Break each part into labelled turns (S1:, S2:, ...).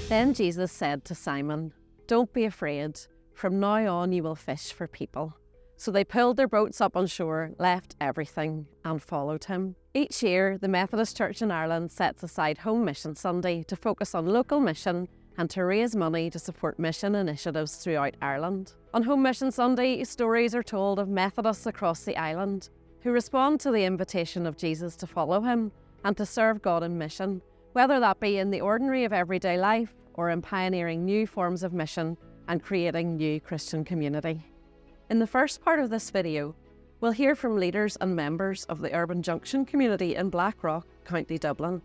S1: Then Jesus said to Simon, "Don't be afraid. From now on you will fish for people." So they pulled their boats up on shore, left everything, and followed him. Each year, the Methodist Church in Ireland sets aside Home Mission Sunday to focus on local mission and to raise money to support mission initiatives throughout Ireland. On Home Mission Sunday, stories are told of Methodists across the island who respond to the invitation of Jesus to follow him and to serve God in mission, whether that be in the ordinary of everyday life or in pioneering new forms of mission and creating new Christian community. In the first part of this video, we'll hear from leaders and members of the Urban Junction community in Blackrock, County Dublin,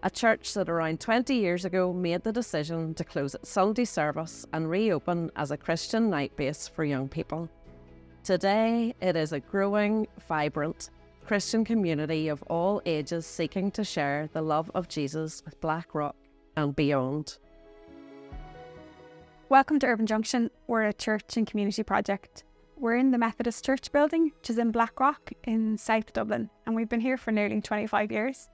S1: a church that around 20 years ago made the decision to close its Sunday service and reopen as a Christian night base for young people. Today, it is a growing, vibrant Christian community of all ages seeking to share the love of Jesus with Blackrock and beyond.
S2: Welcome to Urban Junction. We're a church and community project. We're in the Methodist Church building, which is in Blackrock in South Dublin, and we've been here for nearly 25 years.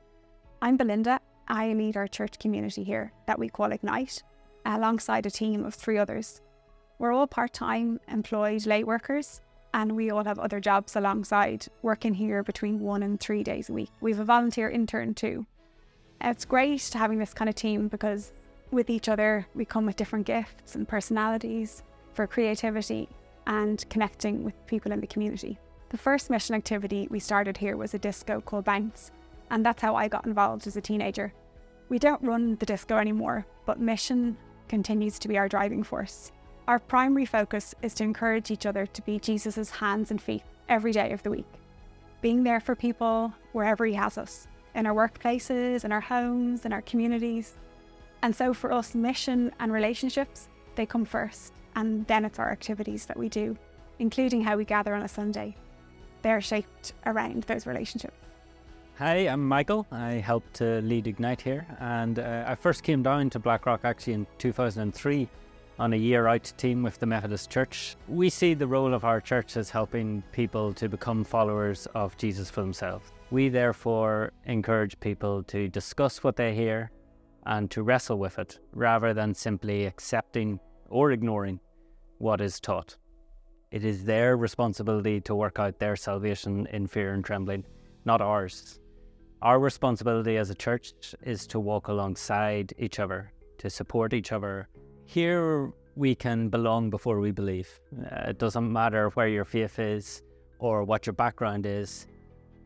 S2: I'm Belinda. I lead our church community here that we call Ignite, alongside a team of 3 others. We're all part-time employed lay workers, and we all have other jobs alongside, working here between 1 and 3 days a week. We have a volunteer intern too. It's great having this kind of team because with each other we come with different gifts and personalities for creativity and connecting with people in the community. The first mission activity we started here was a disco called Bounce, and that's how I got involved as a teenager. We don't run the disco anymore, but mission continues to be our driving force. Our primary focus is to encourage each other to be Jesus' hands and feet every day of the week, being there for people wherever he has us, in our workplaces, in our homes, in our communities. And so for us, mission and relationships, they come first, and then it's our activities that we do, including how we gather on a Sunday. They're shaped around those relationships.
S3: Hi, I'm Michael. I help to lead Ignite here, and I first came down to Blackrock actually in 2003 on a year-out team with the Methodist Church. We see the role of our church as helping people to become followers of Jesus for themselves. We therefore encourage people to discuss what they hear and to wrestle with it, rather than simply accepting or ignoring what is taught. It is their responsibility to work out their salvation in fear and trembling, not ours. Our responsibility as a church is to walk alongside each other, to support each other. Here we can belong before we believe. It doesn't matter where your faith is or what your background is.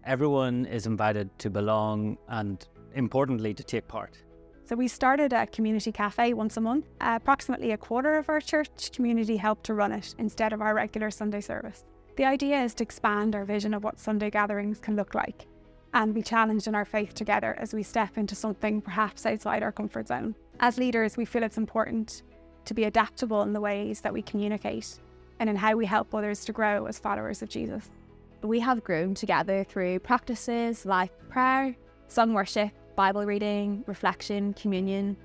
S3: Everyone is invited to belong and, importantly, to take part.
S2: So we started a community cafe once a month. Approximately a quarter of our church community helped to run it instead of our regular Sunday service. The idea is to expand our vision of what Sunday gatherings can look like and be challenged in our faith together as we step into something perhaps outside our comfort zone. As leaders, we feel it's important to be adaptable in the ways that we communicate and in how we help others to grow as followers of Jesus.
S4: We have grown together through practices like prayer, sung worship, Bible reading, reflection, communion.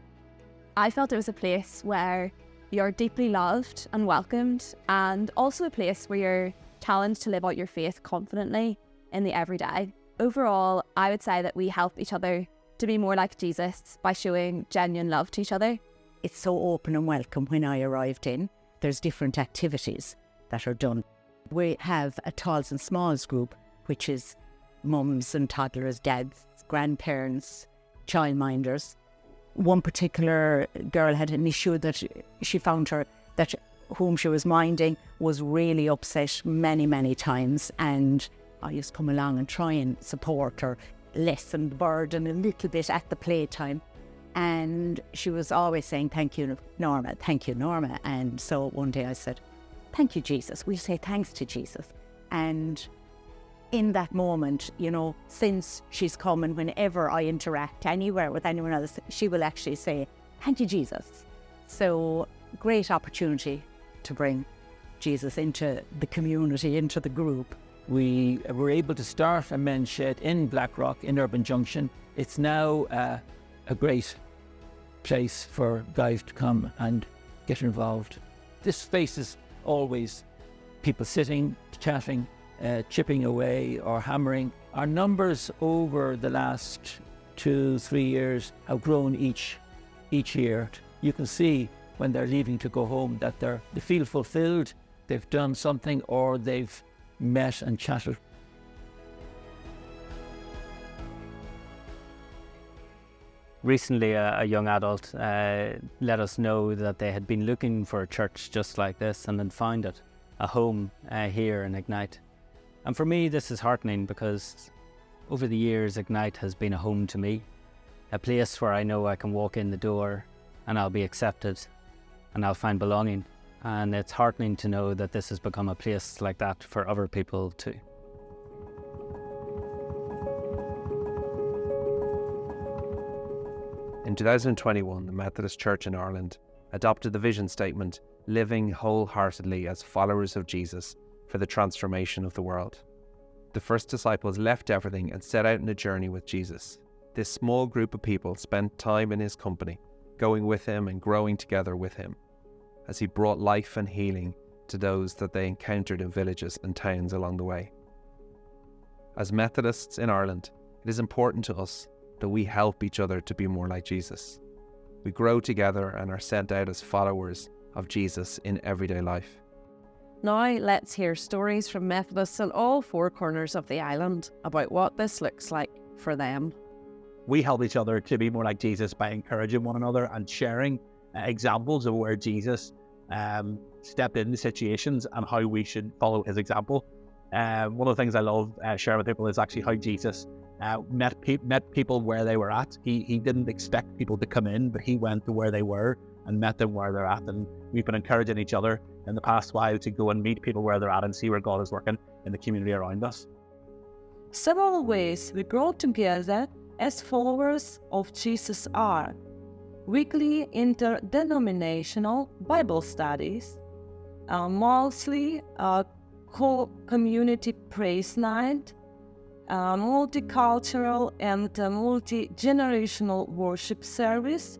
S4: I felt it was a place where you're deeply loved and welcomed, and also a place where you're challenged to live out your faith confidently in the everyday. Overall, I would say that we help each other to be more like Jesus by showing genuine love to each other.
S5: It's so open and welcome when I arrived in. There's different activities that are done. We have a talls and smalls group, which is mums and toddlers, dads, grandparents, childminders. One particular girl had an issue that she found that whom she was minding was really upset many times, and I used to come along and try and support her, lessen the burden a little bit at the playtime. And she was always saying, "Thank you, Norma, thank you, Norma." And so one day I said, "Thank you, Jesus. We'll say thanks to Jesus." And in that moment, since she's come and whenever I interact anywhere with anyone else, she will actually say, "Thank you, Jesus." So great opportunity to bring Jesus into the community, into the group.
S6: We were able to start a men's shed in Blackrock in Urban Junction. It's now a great place for guys to come and get involved. This space is always people sitting, chatting, chipping away or hammering. Our numbers over the last 2-3 years have grown each year. you can see when they're leaving to go home that they feel fulfilled, they've done something, or they've met and chatted.
S3: Recently, a young adult let us know that they had been looking for a church just like this and had found it, a home here in Ignite. And for me, this is heartening because over the years, Ignite has been a home to me, a place where I know I can walk in the door and I'll be accepted and I'll find belonging. And it's heartening to know that this has become a place like that for other people too.
S7: In 2021, the Methodist Church in Ireland adopted the vision statement, living wholeheartedly as followers of Jesus for the transformation of the world. The first disciples left everything and set out on a journey with Jesus. This small group of people spent time in his company, going with him and growing together with him, as he brought life and healing to those that they encountered in villages and towns along the way. As Methodists in Ireland, it is important to us that we help each other to be more like Jesus. We grow together and are sent out as followers of Jesus in everyday life.
S1: Now let's hear stories from Methodists in all four corners of the island about what this looks like for them.
S8: We help each other to be more like Jesus by encouraging one another and sharing examples of where Jesus stepped into situations and how we should follow his example. One of the things I love sharing with people is actually how Jesus met people where they were at. He didn't expect people to come in, but he went to where they were and met them where they're at. And we've been encouraging each other in the past while to go and meet people where they're at and see where God is working in the community around us.
S9: Several ways we grow together as followers of Jesus are: weekly interdenominational Bible studies, monthly community praise night, multicultural and multi-generational worship service,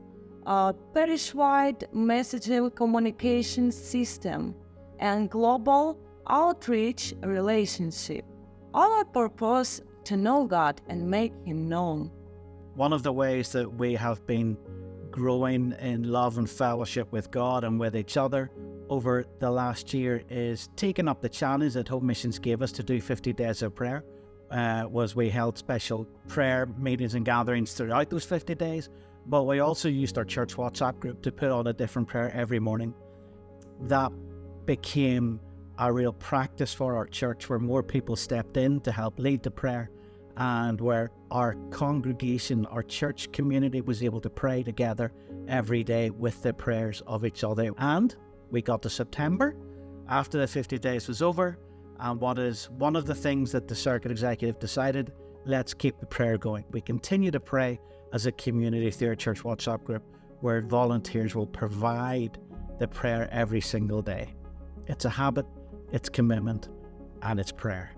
S9: parish-wide messaging communication system, and global outreach relationship. All our purpose to know God and make him known.
S10: One of the ways that we have been growing in love and fellowship with God and with each other over the last year is taking up the challenge that Hope Missions gave us to do 50 days of prayer. We held special prayer meetings and gatherings throughout those 50 days, but we also used our church WhatsApp group to put on a different prayer every morning. That became a real practice for our church, where more people stepped in to help lead the prayer, and where our congregation, our church community, was able to pray together every day with the prayers of each other. And we got to September, after the 50 days was over, and what is one of the things that the circuit executive decided, let's keep the prayer going. We continue to pray as a community through our church WhatsApp group, where volunteers will provide the prayer every single day. It's a habit, it's commitment, and it's prayer.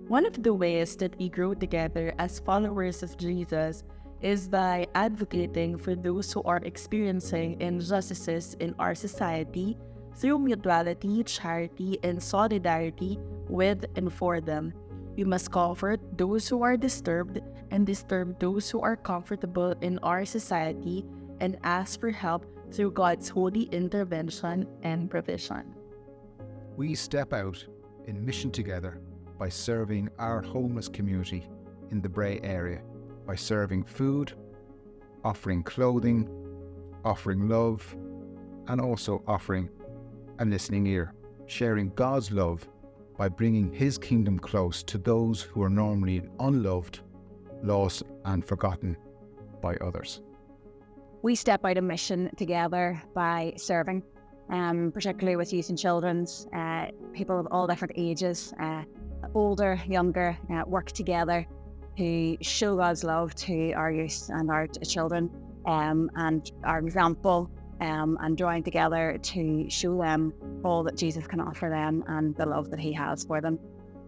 S9: One of the ways that we grow together as followers of Jesus is by advocating for those who are experiencing injustices in our society through mutuality, charity, and solidarity with and for them. We must comfort those who are disturbed and disturb those who are comfortable in our society, and ask for help through God's holy intervention and provision.
S11: We step out in mission together by serving our homeless community in the Bray area, by serving food, offering clothing, offering love, and also offering a listening ear, sharing God's love by bringing his kingdom close to those who are normally unloved, lost, and forgotten by others.
S2: We step out of mission together by serving, particularly with youth and children's, people of all different ages, older, younger, work together to show God's love to our youth and our children, and our example, and drawing together to show them all that Jesus can offer them and the love that he has for them.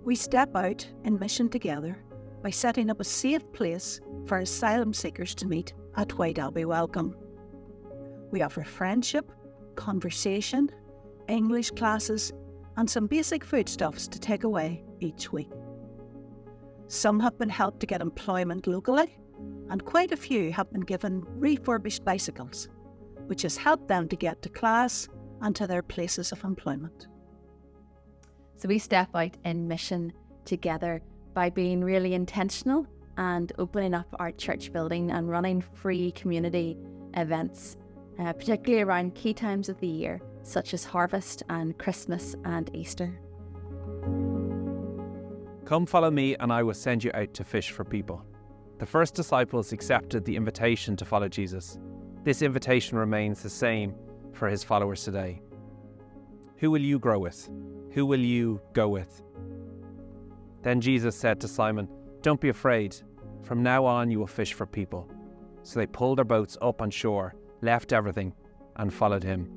S12: We step out in mission together by setting up a safe place for asylum seekers to meet at White Abbey Welcome. We offer friendship, conversation, English classes, and some basic foodstuffs to take away each week. Some have been helped to get employment locally, and quite a few have been given refurbished bicycles. which has helped them to get to class and to their places of employment.
S4: So we step out in mission together by being really intentional and opening up our church building and running free community events, particularly around key times of the year, such as harvest and Christmas and Easter.
S7: Come follow me and I will send you out to fish for people. The first disciples accepted the invitation to follow Jesus. This invitation remains the same for his followers today. Who will you grow with? Who will you go with? Then Jesus said to Simon, "Don't be afraid. From now on you will fish for people." So they pulled their boats up on shore, left everything, and followed him.